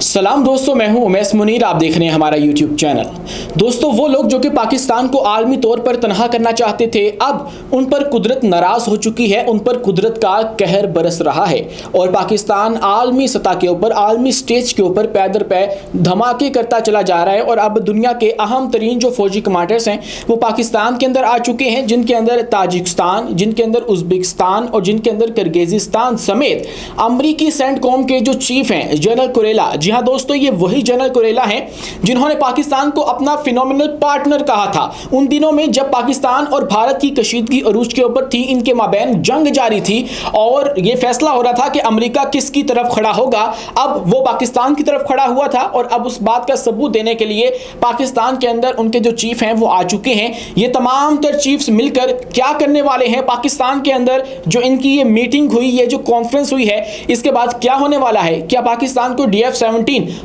सलाम दोस्तों, मैं हूं उमैस मुनीर। आप देख रहे हैं हमारा YouTube चैनल। दोस्तों, वो लोग जो कि पाकिस्तान को आलमी तौर पर तनहा करना चाहते थे, अब उन पर कुदरत नाराज हो चुकी है, उन पर कुदरत का कहर बरस रहा है और पाकिस्तान आलमी सतह के ऊपर, आलमी स्टेज के ऊपर पै दर पै धमाके करता चला जा रहा है। और अब दुनिया के अहम तरीन जो फौजी कमांडर्स हैं वो पाकिस्तान के अंदर आ चुके हैं, जिनके अंदर ताजिकिस्तान, जिनके अंदर उज़्बेकिस्तान और जिनके अंदर किर्गिज़स्तान समेत अमरीकी सेंटकॉम के जो चीफ हैं जनरल कुरेला। जी हाँ दोस्तों, ये वही जनरल कुरेला हैं जिन्होंने पाकिस्तान को अपना फिनोमिनल पार्टनर कहा था उन दिनों में जब पाकिस्तान और भारत की कशीदगी अरूज के ऊपर थी, इनके माबैन जंग जारी थी और यह फैसला हो रहा था कि अमेरिका किसकी तरफ खड़ा होगा। अब वो पाकिस्तान की तरफ खड़ा हुआ था और अब उस बात का सबूत देने के लिए पाकिस्तान के अंदर उनके जो चीफ हैं वो आ चुके हैं। ये तमाम तर चीफ्स मिलकर क्या करने वाले हैं पाकिस्तान के अंदर, जो इनकी ये मीटिंग हुई, ये जो कॉन्फ्रेंस हुई है, इसके बाद क्या होने वाला है? क्या पाकिस्तान को DF-17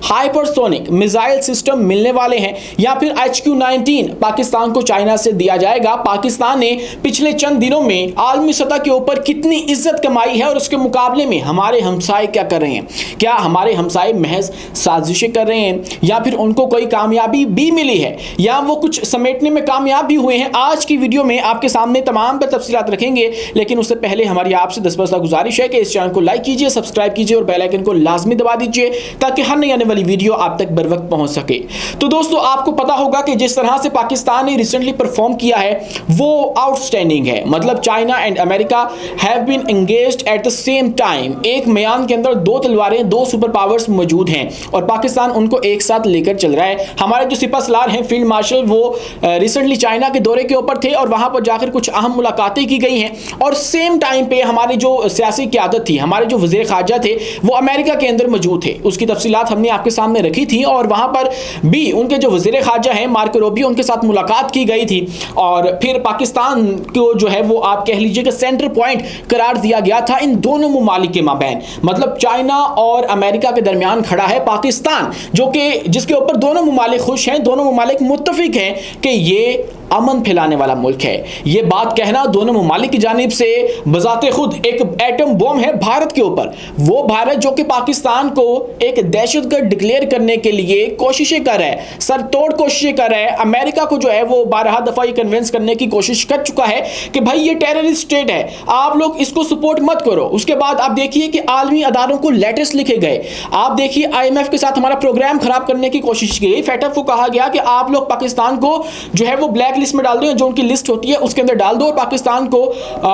हाइपरसोनिक मिसाइल सिस्टम मिलने वाले हैं या फिर HQ-19 पाकिस्तान को चाइना से दिया जाएगा? पाकिस्तान ने पिछले चंद दिनों में आलमी सतह के ऊपर कितनी इज्जत कमाई है और उसके मुकाबले में हमारे हमसाए क्या कर रहे हैं? क्या हमारे हमसाए महज साजिशें कर रहे हैं या फिर उनको कोई कामयाबी भी मिली है या वो कुछ समेटने में कामयाब भी हुए हैं? आज की वीडियो में आपके सामने तमाम पर तफसीलात रखेंगे, लेकिन उससे पहले हमारी आपसे 10 गुजारिश है कि इस चैनल को लाइक कीजिए, सब्सक्राइब कीजिए और बेल आइकन को लाजमी दबा दीजिए ताकि हर नई आने वाली वीडियो आप तक बर वक्त पहुंच सके। तो दोस्तों, आपको पता होगा कि जिस तरह से पाकिस्तान ने रिसेंटली परफॉर्म किया है वो आउटस्टैंडिंग है। मतलब China and America have been engaged at the same time. एक म्यान के अंदर दो तलवारें, दो सुपर पावर्स मौजूद हैं और पाकिस्तान उनको एक साथ लेकर चल रहा है। हमारे जो सिपह सलार हैं फील्ड मार्शल, वो रिसेंटली चाइना के दौरे के ऊपर थे और वहां पर जाकर कुछ अहम मुलाकातें की गई हैं और सेम टाइम पे हमारी जो सियासी क़यादत थी, हमारे जो वज़ीर ख़ारजा थे, वो अमेरिका के अंदर मौजूद थे। उसकी तफसीलात हमने आपके सामने रखी थी और वहां पर भी उनके जो वज़ीर ख़ारजा हैं मार्को रूबियो, उनके साथ मुलाकात की गई थी और फिर पाकिस्तान को जो है वो आप कह लीजिए कि सेंटर पॉइंट करार दिया गया था इन दोनों ममालिक के माबैन। मतलब चाइना और अमेरिका के दरमियान खड़ा है पाकिस्तान, जो कि जिसके ऊपर दोनों ममालिक खुश हैं, दोनों ममालिक मुत्तफिक हैं कि ये अमन फैलाने वाला मुल्क है। ये बात कहना दोनों ममालिक की जानिब से बजाते खुद एक एटम बम है भारत के ऊपर। वो भारत जो कि पाकिस्तान को एक दहशतगर्द डिक्लेयर करने के लिए कोशिशें कर रहा है, सरतोड़ कोशिशें कर रहा है। अमेरिका को जो है वो 12 दफा ये कन्विंस करने की कोशिश कर चुका है कि भाई ये टेररिस्ट स्टेट है, आप लोग इसको सपोर्ट मत करो। उसके बाद आप देखिए कि आलमी अदारों को लेटर्स लिखे गए। आप देखिए IMF के साथ हमारा प्रोग्राम खराब करने की कोशिश की गई। FATF को कहा गया कि आप लोग पाकिस्तान को जो है वो ब्लैक लिस्ट में डाल दो, जो उनकी लिस्ट होती है उसके अंदर डाल दो और पाकिस्तान को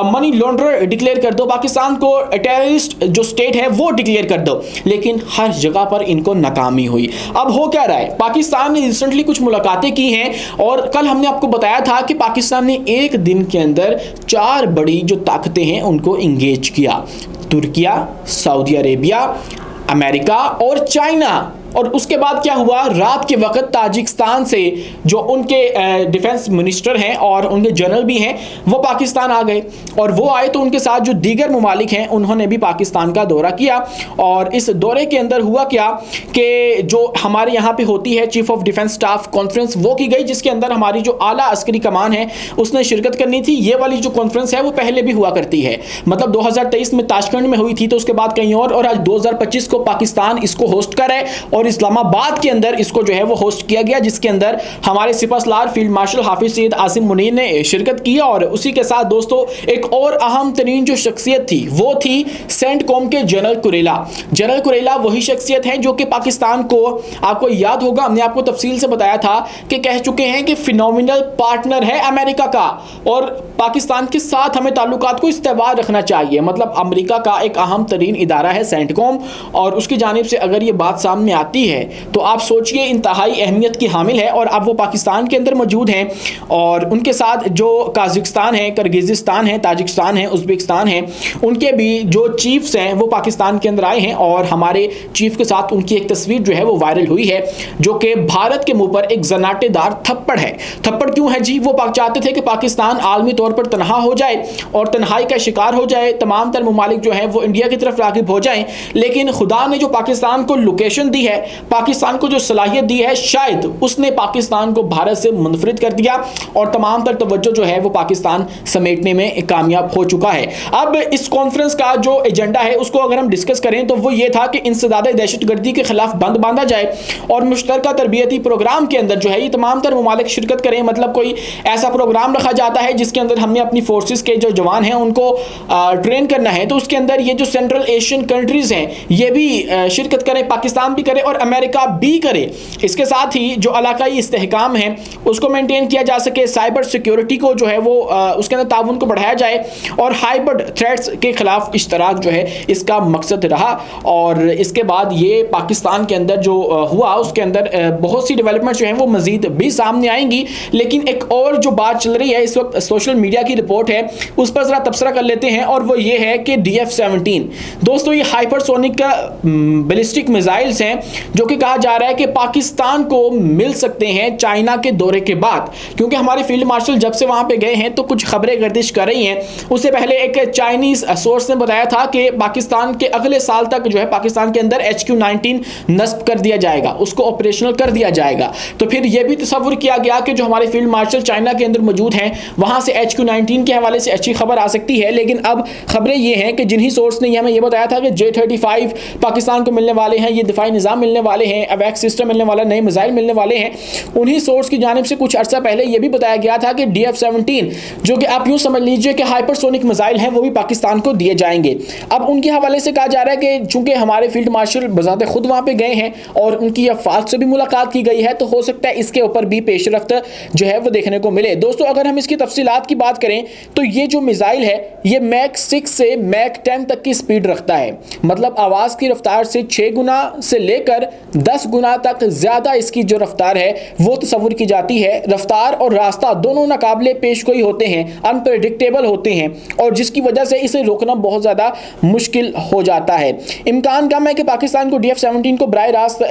मनी लॉन्ड्रर डिक्लेयर कर दो, पाकिस्तान को टेररिस्ट जो स्टेट है वो डिक्लेयर कर दो। लेकिन हर जगह पर इनको नाकामी हुई। अब हो क्या रहा है? पाकिस्तान ने रिसेंटली कुछ मुलाकातें की हैं और कल हमने आपको बताया था कि पाकिस्तान ने एक दिन के अंदर 4 बड़ी जो ताकतें हैं उनको इंगेज किया। तुर्किया, सऊदी अरेबिया, अमेरिका और चाइना। और उसके बाद क्या हुआ? रात के वक्त ताजिकिस्तान से जो उनके डिफेंस मिनिस्टर हैं और उनके जनरल भी हैं वो पाकिस्तान आ गए और वो आए तो उनके साथ जो दीगर ममालिक हैं उन्होंने भी पाकिस्तान का दौरा किया। और इस दौरे के अंदर हुआ क्या कि जो हमारे यहाँ पे होती है chief of defence staff conference वो की गई, जिसके अंदर हमारी जो आला अस्करी कमान है उसने शिरकत करनी थी। ये वाली जो कॉन्फ्रेंस है वो पहले भी हुआ करती है, मतलब 2023 में ताशकंद में हुई थी, तो उसके बाद कहीं और आज 2025 को पाकिस्तान इसको होस्ट कर है और इस्लामाबाद के अंदर इसको जो है वो होस्ट किया गया, जिसके अंदर हमारे सिपह सलार फील्ड मार्शल हाफिज सईद आसिम मुनीर ने शिरकत की। और उसी के साथ दोस्तों एक और अहम तरीन जो शख्सियत थी वो थी सेंटकॉम के जनरल कुरेला। जनरल कुरेला वही शख्सियत हैं जो कि पाकिस्तान को, आपको याद होगा हमने आपको तफसील से बताया था कि कह चुके हैं कि फिनोमिनल पार्टनर है अमेरिका का और पाकिस्तान के साथ हमें ताल्लुकात को इस्तेवार रखना चाहिए। मतलब अमेरिका का एक अहम तरीन इदारा है सेंटकॉम और उसकी जानिब से अगर ये बात सामने आती है तो आप सोचिए इंतहाई अहमियत की हामिल है। और अब वो पाकिस्तान के अंदर मौजूद हैं और उनके साथ जो काज़ाकिस्तान है, किर्गिज़स्तान है, ताजिकिस्तान है, उज़्बेकिस्तान है, उनके भी जो चीफ्स हैं वो पाकिस्तान के अंदर आए हैं और हमारे चीफ के साथ उनकी एक तस्वीर जो है वो वायरल हुई है, जो कि भारत के मुंह पर एक जनाटेदार थप्पड़ है। थप्पड़ क्यों है जी? वो चाहते थे कि पाकिस्तान आलमी तौर पर तनहा हो जाए और तन्हाई का शिकार हो जाए, तमाम तर ममालिक जो है वो इंडिया की तरफ राग़िब हो जाएं। लेकिन खुदा ने जो पाकिस्तान को लोकेशन दी है पाकिस्तान को जो सलाहियत दी है, शायद उसने पाकिस्तान को भारत से मुनफरिद कर दिया और तमाम तर तवज्जो जो है वो पाकिस्तान समेटने में कामयाब हो चुका है। अब इस कॉन्फ्रेंस का जो एजेंडा है उसको अगर हम डिस्कस करें तो वो ये था कि इंसदाद दहशतगर्दी के खिलाफ बंद बांधा जाए और मुश्तरका तरबियती प्रोग्राम के अंदर जो है ये तमाम तर ममालिक शिरकत करें। मतलब कोई ऐसा प्रोग्राम रखा जाता है जिसके अंदर हमने अपनी फोर्सेस के जो जवान हैं उनको ट्रेन करना है, तो उसके अंदर ये जो सेंट्रल एशियन कंट्रीज हैं ये भी शिरकत करें, पाकिस्तान भी करे और अमेरिका भी करे। इसके साथ ही जो इलाकाई इस्तेहकाम है उसको मेंटेन किया जा सके, साइबर सिक्योरिटी को जो है वो उसके अंदर ताउन को बढ़ाया जाए और हाइब्रिड थ्रेट्स के खिलाफ इश्तराक जो है इसका मकसद रहा। और इसके बाद ये पाकिस्तान के अंदर जो हुआ उसके अंदर बहुत सी डेवलपमेंट जो हैं वो मजीद भी सामने आएंगी। लेकिन एक और जो बात चल रही है इस वक्त सोशल मीडिया की रिपोर्ट है उस पर जरा तबसरा कर लेते हैं और वो ये है कि DF-17 दोस्तों ये हाइपरसोनिक बैलिस्टिक मिसाइल्स हैं जो कि कहा जा रहा है कि पाकिस्तान को मिल सकते हैं चाइना के दौरे के बाद, क्योंकि हमारे फील्ड मार्शल जब से वहां पे गए हैं तो कुछ खबरें गर्दिश कर रही हैं। उससे पहले एक चाइनीज सोर्स ने बताया था कि पाकिस्तान के अगले साल तक जो है पाकिस्तान के अंदर HQ-19 नस्ब कर दिया जाएगा, उसको ऑपरेशनल कर दिया जाएगा। तो फिर यह भी तस्वुर किया गया कि जो हमारे फील्ड मार्शल चाइना के अंदर मौजूद हैं वहां से HQ-19 के हवाले से अच्छी खबर आ सकती है। लेकिन अब खबरें ये हैं कि जिन्हीं सोर्स ने हमें यह बताया था कि J-35 पाकिस्तान को मिलने वाले हैं, ये दिफाई निज़ाम मिलने वाले हैं, अवैक्स सिस्टम मिलने वाला, नए मिसाइल मिलने वाले हैं, उन्हीं सोर्स की जानिब से कुछ अर्सा पहले यह भी बताया गया था कि DF-17 जो कि आप यूं समझ लीजिए कि हाइपरसोनिक मिसाइल हैं वो भी पाकिस्तान को दिए जाएंगे। अब उनके हवाले से कहा जा रहा है कि चूंकि हमारे फील्ड मार्शल बजाते खुद वहां पे गए हैं और उनकी अफवाज से भी मुलाकात की गई है तो हो सकता है इसके ऊपर भी पेशरफ्त जो है वो देखने को मिले। दोस्तों अगर हम इसकी तफसीलात की बात करें तो ये जो मिसाइल है ये मैक 6 से मैक 10 तक की स्पीड रखता है, मतलब आवाज़ की रफ्तार से 6 गुना से लेकर 10 गुना तक ज़्यादा इसकी जो रफ्तार है वो तस्वुर की जाती है। रफ्तार और रास्ता दोनों नाकाबिले पेशगोई होते हैं, अनप्रेडिक्टेबल होते हैं और जिसकी वजह से इसे रोकना बहुत ज़्यादा मुश्किल हो जाता है। इम्कान कम है कि पाकिस्तान को DF-17 को बराह रास्त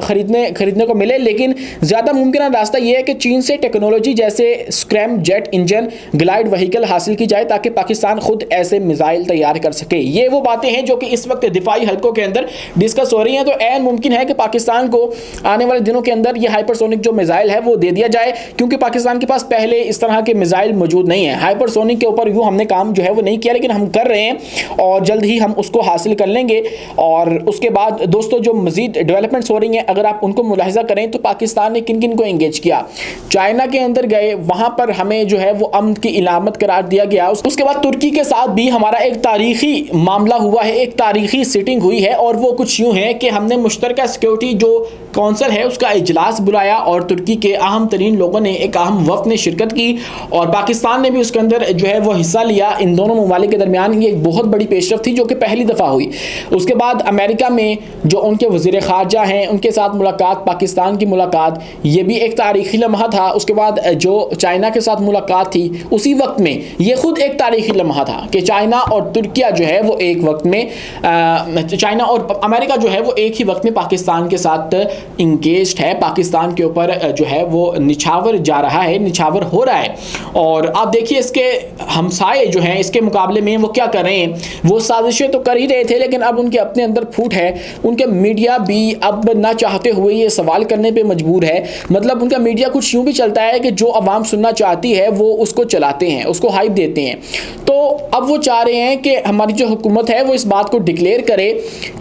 खरीदने को मिले, लेकिन ज़्यादा मुमकिन रास्ता यह है कि चीन से टेक्नोलॉजी जैसे scrum jet engine glide vehicle हासिल की जाए ताकि पाकिस्तान खुद ऐसे मिसाइल तैयार कर सके। ये वो बातें हैं जो कि इस वक्त दिफाई हलकों के अंदर डिस्कस हो रही हैं। तो ऐन मुमकिन है कि पाकिस्तान को आने वाले दिनों के अंदर ये हाइपरसोनिक जो मिसाइल है वो दे दिया जाए, क्योंकि पाकिस्तान के पास पहले इस तरह के मिसाइल मौजूद नहीं है। हाइपरसोनिक के ऊपर यूँ हमने काम जो है वो नहीं किया, लेकिन हम कर रहे हैं और जल्द ही हम उसको हासिल कर लेंगे। और उसके बाद दोस्तों जो मजीद डेवलपमेंट्स हो रही हैं अगर आप उनको मुलाहिजा करें तो पाकिस्तान ने किन किन को एंगेज किया। चाइना के अंदर गए, वहाँ पर हमें जो है वो अमन की इलामत करार दिया गया। उसके बाद तुर्की के साथ भी हमारा एक तारीखी मामला हुआ है, एक तारीखी सिटिंग हुई है और वो कुछ यूँ है कि हमने मुश्तरका सिक्योरिटी जो कौंसिल है उसका इजलास बुलाया और तुर्की के अहम तरीन लोगों ने, एक अहम वफ्द ने शिरकत की और पाकिस्तान ने भी उसके अंदर जो है वो हिस्सा लिया। इन दोनों ममालिक के दरमियान ये एक बहुत बड़ी पेशरफ थी जो कि पहली दफ़ा हुई। उसके बाद अमेरिका में जो उनके वज़ीर ख़ारजा हैं उनके साथ मुलाकात, पाकिस्तान की मुलाकात, ये भी एक तारीखी लम्हा था। उसके बाद जो चाइना के साथ मुलाकात थी उसी वक्त में ये खुद एक तारीखी लम्हा था कि चाइना और तुर्किया जो है वो एक वक्त में चाइना और अमेरिका जो है वो एक ही वक्त में पाकिस्तान के साथ इंगेज्ड है, पाकिस्तान के ऊपर जो है वो निछावर जा रहा है, निछावर हो रहा है। और आप देखिए इसके हमसाए जो हैं इसके मुकाबले में वो क्या कर रहे हैं, वो साजिशें तो कर ही रहे थे लेकिन अब उनके अपने अंदर फूट है। उनके मीडिया भी अब ना चाहते हुए ये सवाल करने पे मजबूर है। मतलब उनका मीडिया कुछ यूँ भी चलता है कि जो आवाम सुनना चाहती है वो उसको चलाते हैं, उसको हाइप देते हैं। तो अब वो चाह रहे हैं कि हमारी जो हुकूमत है वो इस बात को डिक्लेयर करे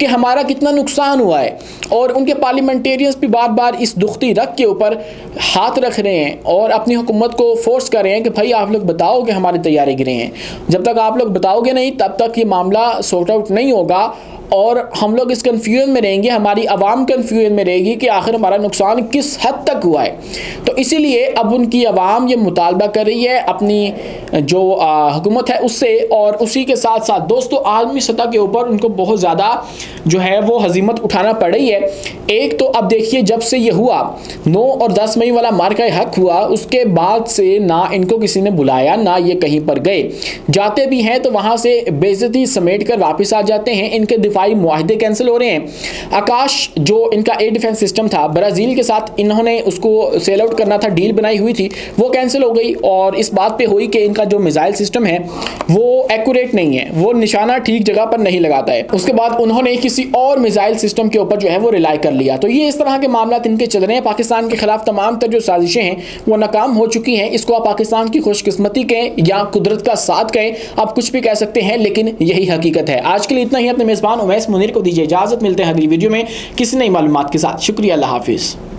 कि हमारा कितना नुकसान हुआ है और उनके पार्लियामेंटेरियंस भी बार बार इस दुखती रग के ऊपर हाथ रख रहे हैं और अपनी हुकूमत को फोर्स कर रहे हैं कि भाई आप लोग बताओ कि हमारे तैयारे गिरे हैं। जब तक आप लोग बताओगे नहीं तब तक ये मामला सॉर्ट आउट नहीं होगा और हम लोग इस कन्फ्यूजन में रहेंगे, हमारी आवाम कन्फ्यूजन में रहेगी कि आखिर हमारा नुकसान किस हद तक हुआ है। तो इसीलिए अब उनकी आवाम ये मुतालबा कर रही है अपनी जो हुकूमत है उससे, और उसी के साथ साथ दोस्तों आलमी सतह के ऊपर उनको बहुत ज़्यादा जो है वो हजीमत उठाना पड़ रही है। एक तो अब देखिए जब से ये हुआ 9 और 10 मई वाला मार्का हक हुआ उसके बाद से ना इनको किसी ने बुलाया ना ये कहीं पर गए, जाते भी हैं तो वहाँ से बेइज्जती समेट कर वापस आ जाते हैं। इनके दफाई मुआहदे कैंसिल हो रहे हैं। आकाश जो इनका एयर डिफेंस सिस्टम था, ब्राज़ील के साथ इन्होंने उसको सेल आउट करना था, डील बनाई हुई थी, वो कैंसिल हो गई और इस बात पे हुई कि इनका जो मिसाइल सिस्टम है वो एक्यूरेट नहीं है, वो निशाना ठीक जगह पर नहीं लगाता है। उसके बाद उन्होंने किसी और मिसाइल सिस्टम के ऊपर जो है वो रिलाई कर लिया। तो ये इस तरह के मामला इनके चल रहे हैं। पाकिस्तान के खिलाफ तमाम तर जो साजिशें हैं वो नाकाम हो चुकी हैं। इसको आप पाकिस्तान की खुशकिस्मती कहें या कुदरत का साथ कहें, आप कुछ भी कह सकते हैं, लेकिन यही हकीकत है। आज के लिए इतना ही। अपने मेज़बान उमैस मुनीर को दीजिए इजाज़त। मिलते हैं अगली वीडियो में किसी नई मालूमात के साथ। शुक्रिया, अल्लाह हाफिज़।